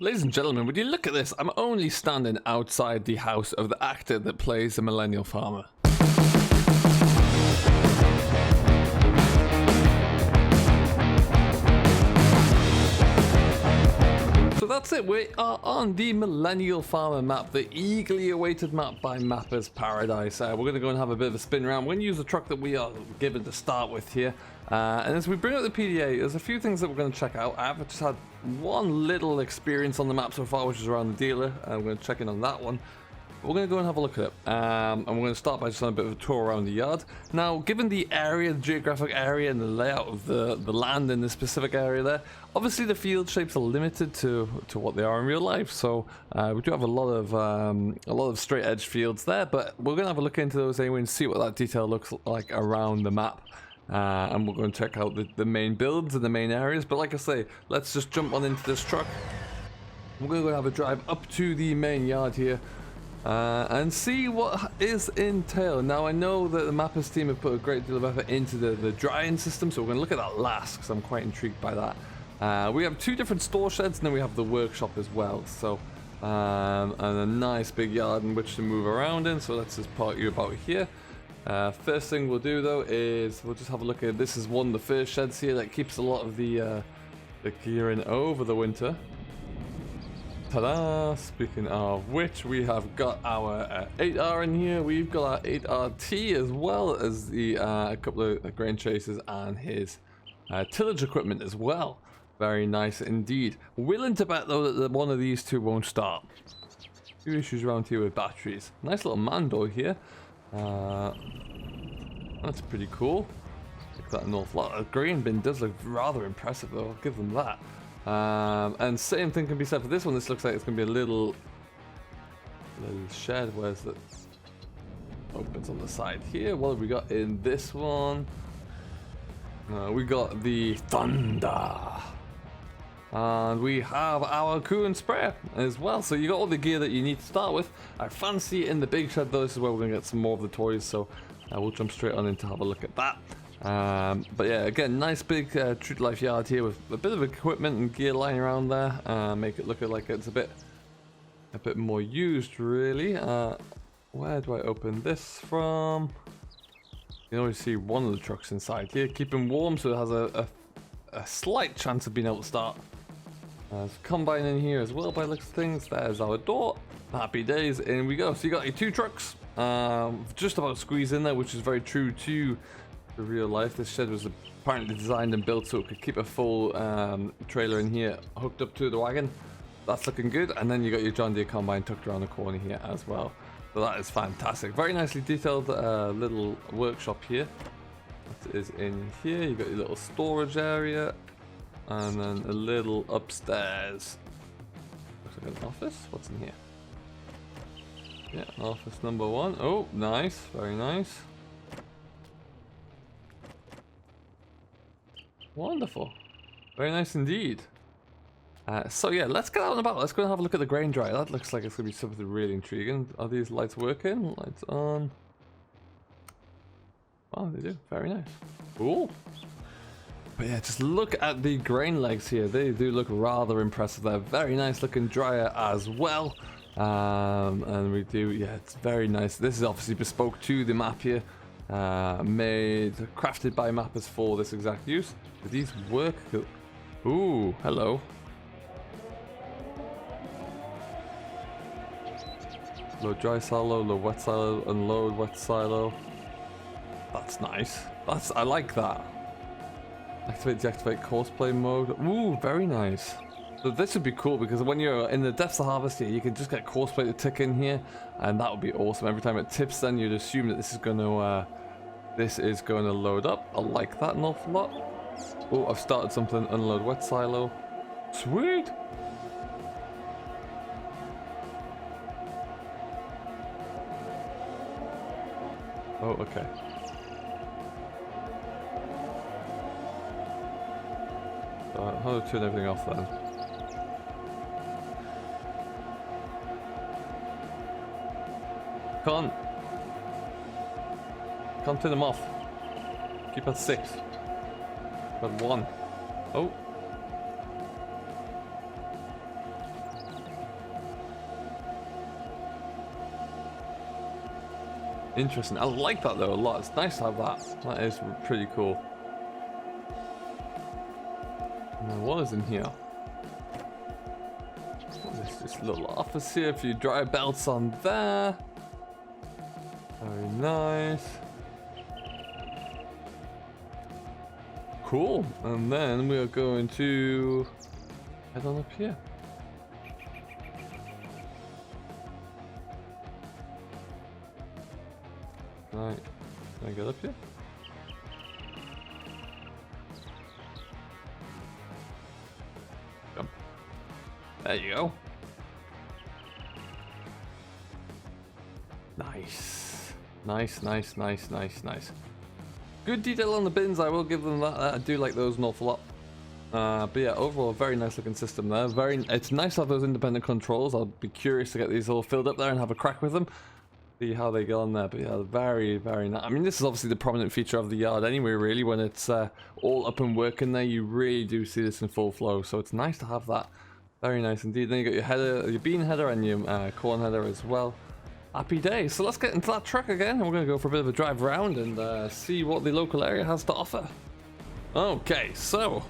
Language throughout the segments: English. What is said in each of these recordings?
Ladies and gentlemen, would you look at this? I'm only standing outside the house of the actor that plays the Millennial Farmer. So that's it, we are on the Millennial Farmer map, the eagerly awaited map by Mapper's Paradise. We're going to go and have a bit of a spin around. We're going to use the truck that we are given to start with here. And as we bring up the PDA, there's a few things that we're going to check out. I've just had one little experience on the map so far, which is around the dealer. We're going to check in on that one. We're going to go and have a look at it. And we're going to start by just on a bit of a tour around the yard. Now, given the area, the geographic area, and the layout of the land in this specific area there, obviously the field shapes are limited to what they are in real life. So we do have a lot of straight edge fields there, but we're going to have a look into those anyway and see what that detail looks like around the map. And we're going to check out the main builds and the main areas. But like I say, let's just jump on into this truck. We're going to go have a drive up to the main yard here. And see what is entailed. Now I know that the Mappers team have put a great deal of effort into the drying system, so we're going to look at that last because I'm quite intrigued by that. We have two different store sheds and then we have the workshop as well. So and a nice big yard in which to move around in. So let's just park you about here. First thing we'll do though is we'll just have a look at this. Is one of the first sheds here that keeps a lot of the gear in over the winter. Ta-da! Speaking of which, we have got our 8R in here. We've got our 8RT as well as the a couple of grain chasers and his tillage equipment as well. Very nice indeed. Willing to bet though that one of these two won't start. Few issues around here with batteries. Nice little Mando here. That's pretty cool. Look at that an awful lot. The grain bin does look rather impressive though. I'll give them that. And same thing can be said for this one. This looks like it's going to be a little shed. Where's it? Opens on the side here. What have we got in this one? We got the Thunder. And we have our coolant sprayer as well. So you got all the gear that you need to start with. I fancy in the big shed though, this is where we're going to get some more of the toys. So we'll jump straight on in to have a look at that. But yeah, again, nice big true to life yard here with a bit of equipment and gear lying around there. Make it look like it's a bit more used, really. Where do I open this from? You can always see one of the trucks inside here, keeping warm, so it has a slight chance of being able to start. There's a combine in here as well by the looks of things. There's our door. Happy days, in we go. So you got your two trucks, just about squeezed in there, which is very true to the real life. This shed was apparently designed and built so it could keep a full trailer in here hooked up to the wagon. That's looking good. And then you got your John Deere combine tucked around the corner here as well. So that is fantastic. Very nicely detailed little workshop here. That is in here. You got your little storage area and then a little upstairs. Looks like an office. What's in here? Yeah, office number 1. Oh, nice. Very nice. Wonderful. Very nice indeed. So yeah, let's get out and about. Let's go and have a look at the grain dryer. That looks like it's going to be something really intriguing. Are these lights working? Lights on. Oh, they do. Very nice. Cool. But yeah, just look at the grain legs here. They do look rather impressive. They're very nice looking dryer as well. And we do, yeah, it's very nice. This is obviously bespoke to the map here. Crafted by Mappers for this exact use. Do these work? Ooh, hello. Load dry silo, load wet silo, unload wet silo. That's nice. I like that. Activate, deactivate courseplay mode. Ooh, very nice. So this would be cool because when you're in the depths of harvest here, you can just get courseplay to tick in here, and that would be awesome. Every time it tips, then you'd assume that this is going to load up. I like that an awful lot. Oh, I've started something. Unload wet silo. Sweet. Oh, okay. How do I turn everything off then? Can't turn them off. Keep at 6. But 1. Oh. Interesting. I like that though a lot. It's nice to have that. That is pretty cool. Now, what is in here? There's this little office here. A few dry belts on there. Very nice. Cool. And then we are going to head on up here. Right. Can I get up here? Come. There you go. Nice. Nice. Good detail on the bins, I will give them that. I do like those an awful lot. But yeah, overall, very nice looking system there. It's nice to have those independent controls. I'll be curious to get these all filled up there and have a crack with them. See how they go on there. But yeah, very nice. I mean, this is obviously the prominent feature of the yard anyway, really. When it's all up and working there, you really do see this in full flow. So it's nice to have that. Very nice indeed. Then you got your header, your bean header, and your corn header as well. Happy days. So let's get into that truck again, and we're going to go for a bit of a drive around and see what the local area has to offer. Okay, so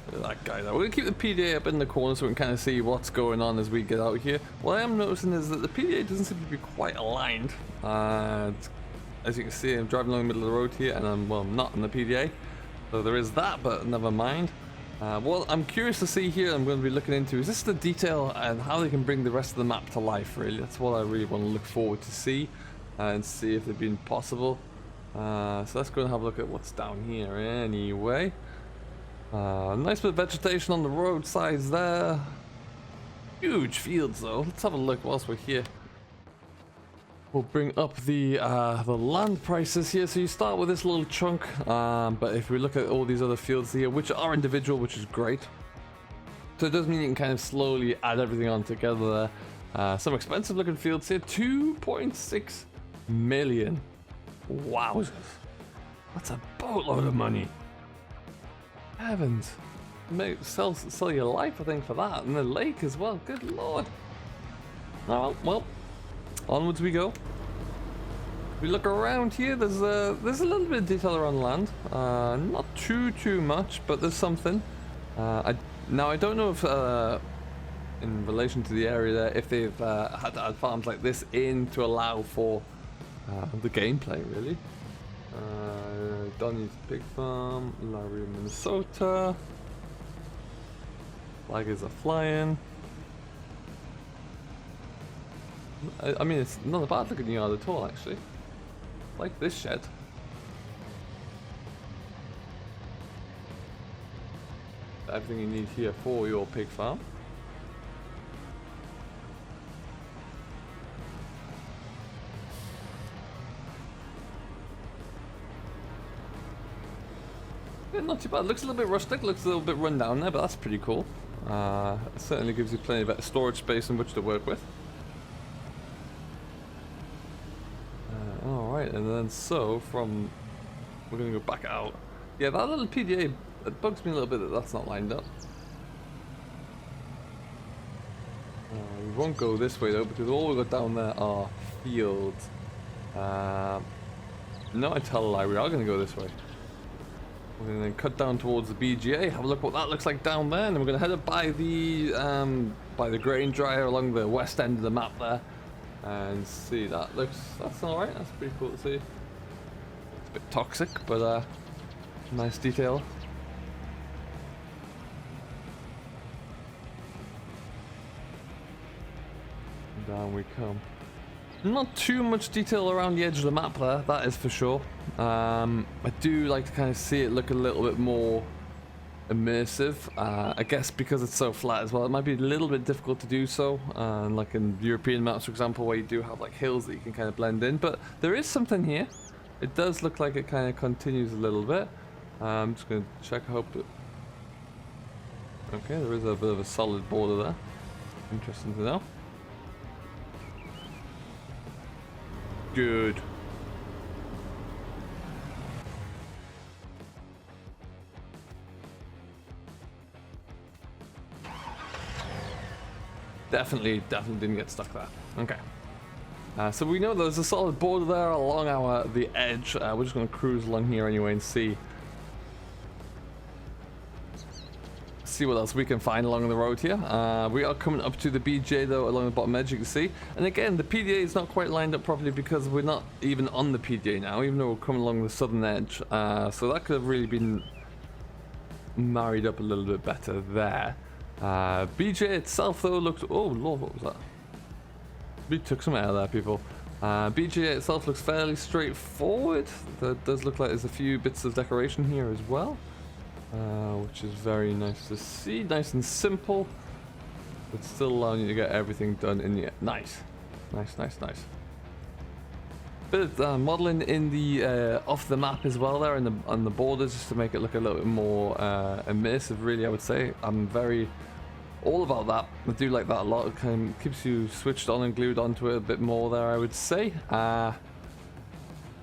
look at that guy there. We're going to keep the PDA up in the corner so we can kind of see what's going on as we get out here. What I am noticing is that the PDA doesn't seem to be quite aligned. As you can see, I'm driving along the middle of the road here, and I'm, well, not in the PDA. So there is that, but never mind. What I'm curious to see here, I'm going to be looking into, is this the detail and how they can bring the rest of the map to life, really. That's what I really want to look forward to see, and see if they've been possible. So let's go and have a look at what's down here anyway. Nice bit of vegetation on the roadsides there. Huge fields though. Let's have a look whilst we're here. We'll bring up the land prices here. So you start with this little chunk, but if we look at all these other fields here, which are individual, which is great. So it does mean you can kind of slowly add everything on together there. Some expensive looking fields here, 2.6 million. Wowzers. That's a boatload of money. Heavens. Sell your life, I think, for that. And the lake as well. Good lord. Oh, well. Onwards we go. We look around here. There's a little bit of detail around land. Not too much, but there's something. Now I don't know if in relation to the area there, if they've had to add farms like this in to allow for the gameplay, really. Donny's Pig Farm, Larry, Minnesota. Flaggers are flying. I mean, it's not a bad looking yard at all, actually. Like this shed. Everything you need here for your pig farm. Yeah, not too bad. Looks a little bit rustic, looks a little bit run down there, but that's pretty cool. It certainly gives you plenty of storage space in which to work with. Alright, and then so from... We're going to go back out. Yeah, that little PDA, it bugs me a little bit that that's not lined up. We won't go this way though, because all we've got down there are fields. No, I tell a lie, we are going to go this way. We're going to then cut down towards the BGA, have a look what that looks like down there, and then we're going to head up by the grain dryer along the west end of the map there. And see, that's alright, that's pretty cool to see. It's a bit toxic, but nice detail. And down we come. Not too much detail around the edge of the map there, that is for sure. I do like to kind of see it look a little bit more immersive. I guess because it's so flat as well, it might be a little bit difficult to do so. Like in European maps, for example, where you do have like hills that you can kind of blend in. But there is something here. It does look like it kind of continues a little bit. I'm just going to check, hope it... Okay, there is a bit of a solid border there. Interesting to know. Good. Definitely didn't get stuck there. Okay. So we know there's a solid border there along the edge. We're just going to cruise along here anyway and see what else we can find along the road here. We are coming up to the BJ though along the bottom edge, you can see. And again, the PDA is not quite lined up properly because we're not even on the PDA now, even though we're coming along the southern edge. So that could have really been married up a little bit better there. BJ itself though looked, oh lord, what was that? We took some out of there, people. BJ itself looks fairly straightforward. There does look like there's a few bits of decoration here as well. Which is very nice to see. Nice and simple, but still allowing you to get everything done in the nice. Bit of modeling in the off the map as well there, on the borders, just to make it look a little bit more immersive. Really, I would say I'm very all about that. I do like that a lot. It kind of keeps you switched on and glued onto it a bit more there, I would say.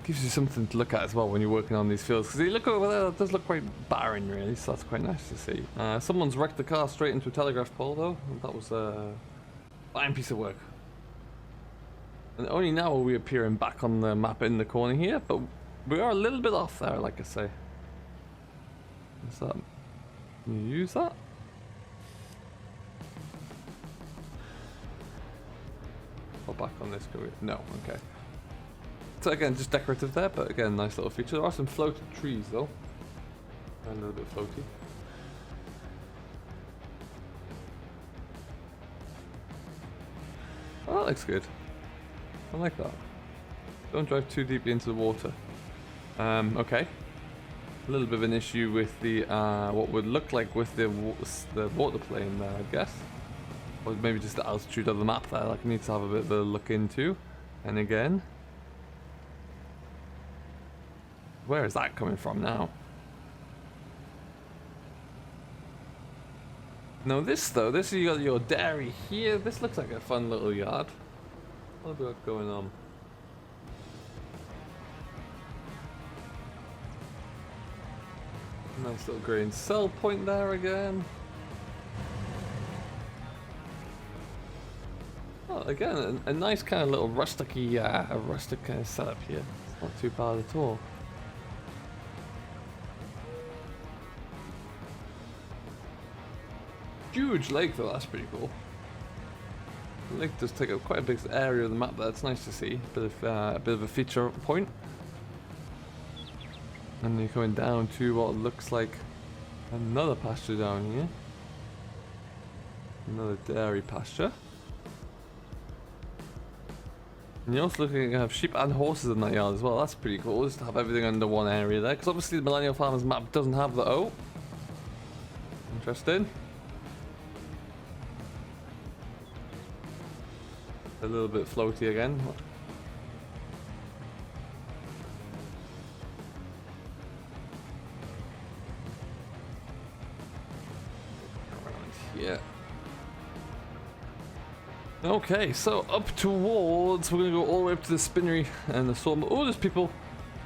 Gives you something to look at as well when you're working on these fields, because you look over there, it does look quite barren really, so that's quite nice to see. Someone's wrecked the car straight into a telegraph pole though, and that was a fine piece of work. And only now are we appearing back on the map in the corner here, but we are a little bit off there, like I say. What's that? Can you use that? Or back on this, can we? No, okay. So again, just decorative there, but again, nice little feature. There are some floated trees though. A little bit floaty. Oh, that looks good. I like that. Don't drive too deeply into the water. Okay. A little bit of an issue with the what would look like with the water plane there, I guess. Or maybe just the altitude of the map there. Like, I need to have a bit of a look into. And again, where is that coming from now? No, this though, this is your dairy here. This looks like a fun little yard. What have we got going on? Nice little grain cell point there again. Oh, again, a nice kind of little rustic-y, a rustic kind of setup here. It's not too bad at all. Huge lake though, that's pretty cool. The lake does take up quite a big area of the map there. It's nice to see. A bit of a feature point. And you're coming down to what looks like another pasture down here. Another dairy pasture. And you're also looking to have sheep and horses in that yard as well. That's pretty cool, just to have everything under one area there. Because obviously the Millennial Farmer's map doesn't have the O. Interesting. A little bit floaty again. Yeah. Okay, so up towards, we're gonna go all the way up to the spinnery and the sawmill. Oh, there's people.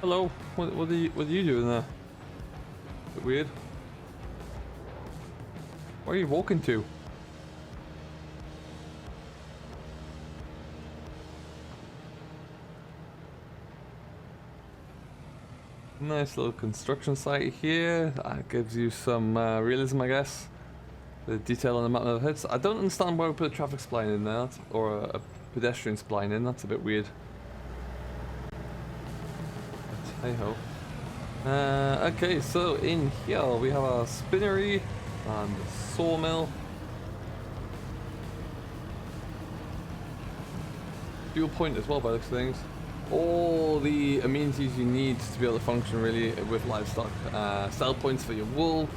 Hello. What are you doing there? Bit weird. Where are you walking to? Nice little construction site here. That gives you some realism, I guess. The detail on the map of the hits. I don't understand why we put a traffic spline in there, or a pedestrian spline in. That's a bit weird. Hey ho. Okay, so in here we have our spinnery and the sawmill. Fuel point as well, by the looks of things. All the amenities you need to be able to function really with livestock. Sell points for your wool.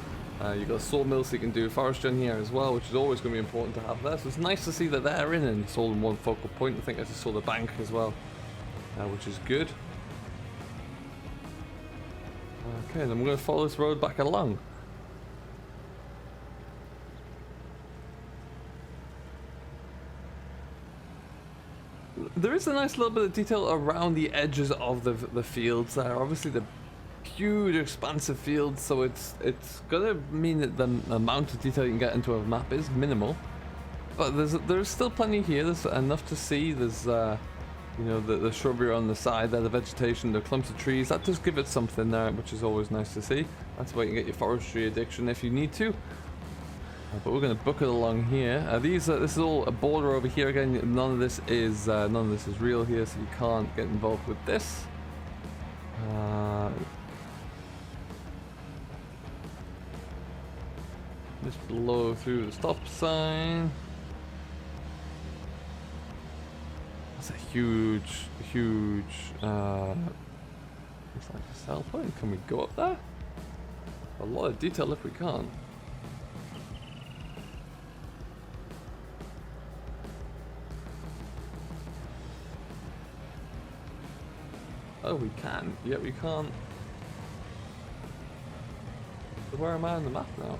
You've got a sawmill so you can do forestry in here as well, which is always going to be important to have there. So it's nice to see that they're in and it's all in one focal point. I think I just saw the bank as well, which is good. Okay, then we're going to follow this road back along. There is a nice little bit of detail around the edges of the fields there. Obviously the huge expansive fields, so it's gonna mean that the amount of detail you can get into a map is minimal, but there's still plenty here. There's enough to see. There's You know, the shrubbery on the side there, the vegetation, the clumps of trees, that does give it something there, which is always nice to see. That's why you can get your forestry addiction if you need to. But we're going to book it along here. This is all a border over here again. None of this is real here, so you can't get involved with this. Just blow through the stop sign. That's a huge. Looks like a cell point. Can we go up there? A lot of detail if we can't. Oh, we can. Yeah, we can't. So where am I on the map now?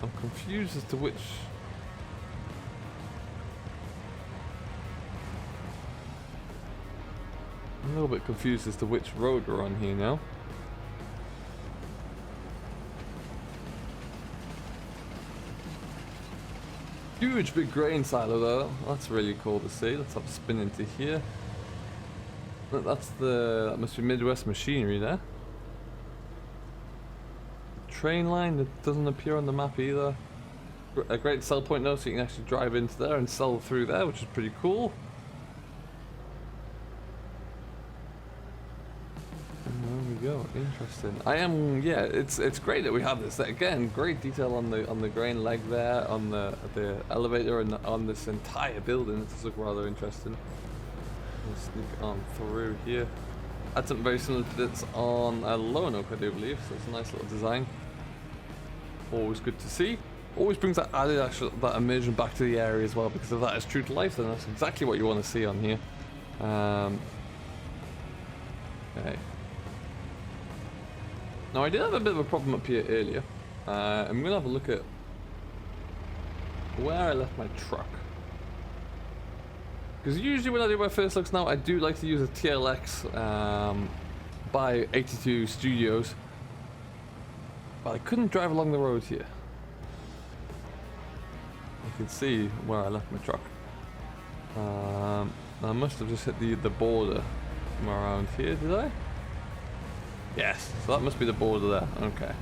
I'm confused as to which. I'm a little bit confused as to which road we're on here now. Huge big grain silo though. That's really cool to see. Let's have a spin into here. That must be Midwest Machinery there. Train line that doesn't appear on the map either. A great sell point though, so you can actually drive into there and sell through there, which is pretty cool. And there we go. Interesting. Yeah, it's great that we have this. Again, great detail on the grain leg there, on the elevator, and on this entire building. It does look rather interesting. We'll sneak on through here. Had something very similar to this on Lone Oak, I do believe. So it's a nice little design. Always good to see. Always brings that added that immersion back to the area as well, because if that is true to life, then that's exactly what you want to see on here. Okay. Now I did have a bit of a problem up here earlier. I'm gonna have a look at where I left my truck. Because usually when I do my first looks now, I do like to use a TLX by 82 Studios. But I couldn't drive along the road here. You can see where I left my truck. I must have just hit the border from around here, did I? Yes, so that must be the border there. Okay.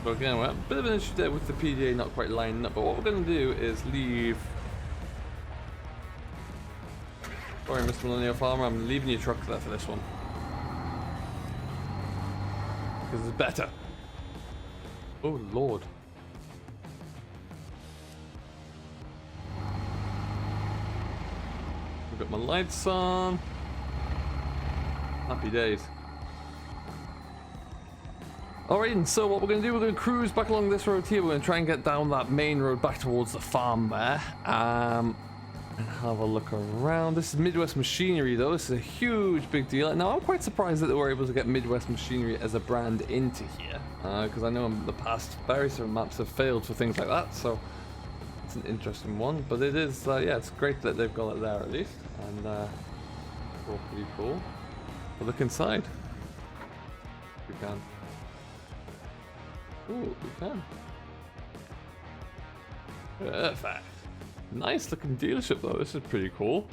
So again, we're a bit of an issue there with the PDA not quite lining up, but what we're going to do is leave. Sorry, Mr. Millennial Farmer, I'm leaving your truck there for this one. Because it's better. Oh, Lord. I've got my lights on. Happy days. Alright, and so what we're going to do, we're going to cruise back along this road here. We're going to try and get down that main road back towards the farm there. And have a look around. This is Midwest Machinery though. This is a huge big deal. Now I'm quite surprised that they were able to get Midwest Machinery as a brand into here, because I know in the past various different maps have failed for things like that, so it's an interesting one. But it is, yeah, it's great that they've got it there at least, and all pretty cool. We'll look inside. We can. Ooh, we can. Perfect. Nice looking dealership though, this is pretty cool.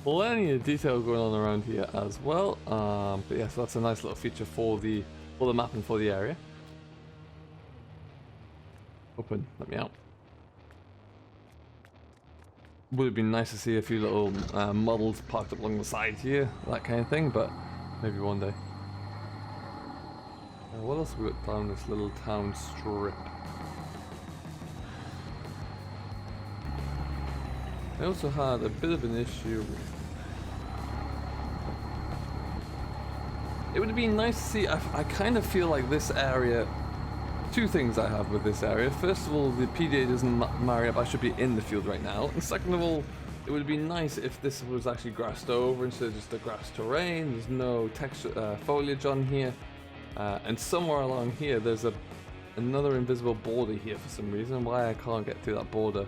Plenty of detail going on around here as well. But yeah, so that's a nice little feature for the map and for the area. Open, let me out. Would have been nice to see a few little models parked up along the side here, that kind of thing, but maybe one day. What else have we got down this little town strip? I also had a bit of an issue. It would have been nice to see. I kind of feel like this area. Two things I have with this area. First of all, the PDA doesn't marry up. I should be in the field right now. And second of all, it would be nice if this was actually grassed over instead of just a grass terrain. There's no texture, foliage on here. And somewhere along here, there's another invisible border here for some reason. Why I can't get through that border,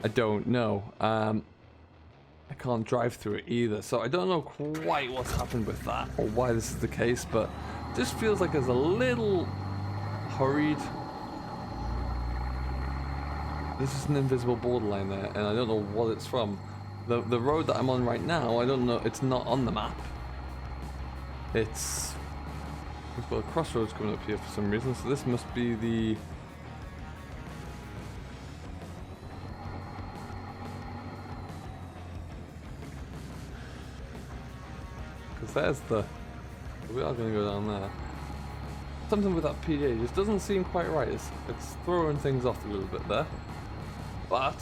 I don't know. I can't drive through it either, so I don't know quite what's happened with that or why this is the case, but it just feels like it's a little hurried. there's just an invisible borderline there, and I don't know what it's from. The road that I'm on right now, I don't know, it's not on the map. It's... We've got a crossroads coming up here for some reason, so this must be the... Because there's the... We are going to go down there. Something with that PDA just doesn't seem quite right. It's throwing things off a little bit there. But...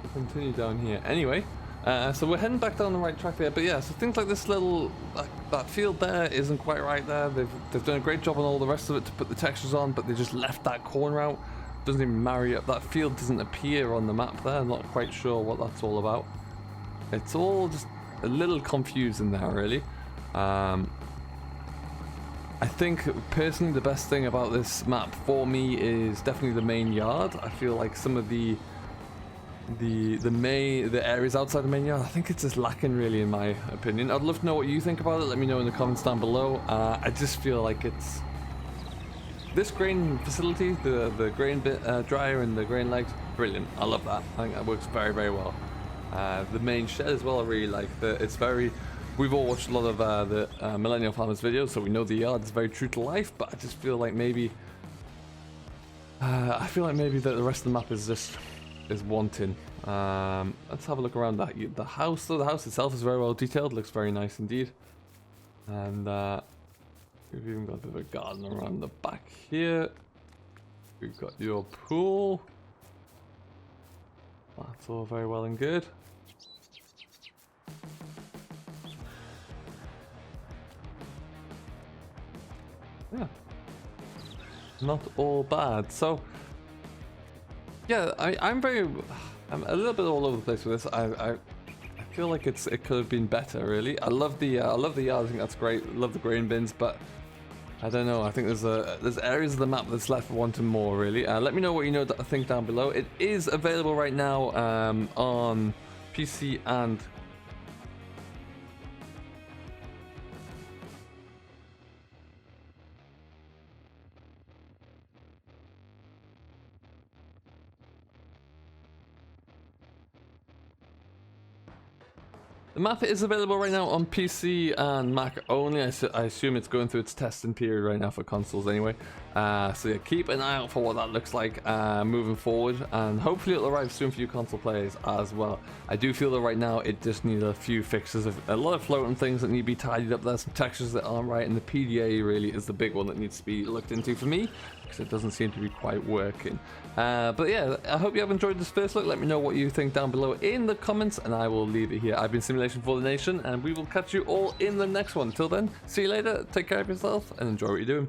We'll continue down here. Anyway, so we're heading back down the right track there. But yeah, so things like this little... That field there isn't quite right there. They've done a great job on all the rest of it to put the textures on, but they just left that corner out. Doesn't even marry up. That field doesn't appear on the map there. I'm not quite sure what that's all about. It's all just a little confusing there, really. I think personally the best thing about this map for me is definitely the main yard. I feel like some of the areas outside the main yard, I think it's just lacking, really, in my opinion. I'd love to know what you think about it. Let me know in the comments down below. I just feel like it's this grain facility, the grain bit dryer and the grain legs, brilliant. I love that. I think that works very, very well. The main shed as well, I really like. It's very... We've all watched a lot of the Millennial Farmers videos, so we know the yard is very true to life, but I just feel like maybe... I feel like maybe that the rest of the map is just... is wanting. Let's have a look around that. The house, though, the house itself is very well detailed, looks very nice indeed. And we've even got a bit of a garden around the back here. We've got your pool. That's all very well and good. Yeah, not all bad. So yeah, I'm a little bit all over the place with this. I feel like it could have been better, really. I love the yard. I think that's great. Love the grain bins, but I don't know. I think there's areas of the map that's left wanting more, really. Let me know what you think down below. It is available right now on PC and... The map is available right now on PC and Mac only. I assume it's going through its testing period right now for consoles anyway. So yeah, keep an eye out for what that looks like moving forward, and hopefully it'll arrive soon for you console players as well. I do feel that right now it just needs a few fixes, a lot of floating things that need to be tidied up. There's some textures that aren't right, and the PDA really is the big one that needs to be looked into for me, because it doesn't seem to be quite working. But yeah, I hope you have enjoyed this first look. Let me know what you think down below in the comments, and I will leave it here. I've been Simulation for the Nation, and we will catch you all in the next one. Till then, see you later, take care of yourself, and enjoy what you're doing.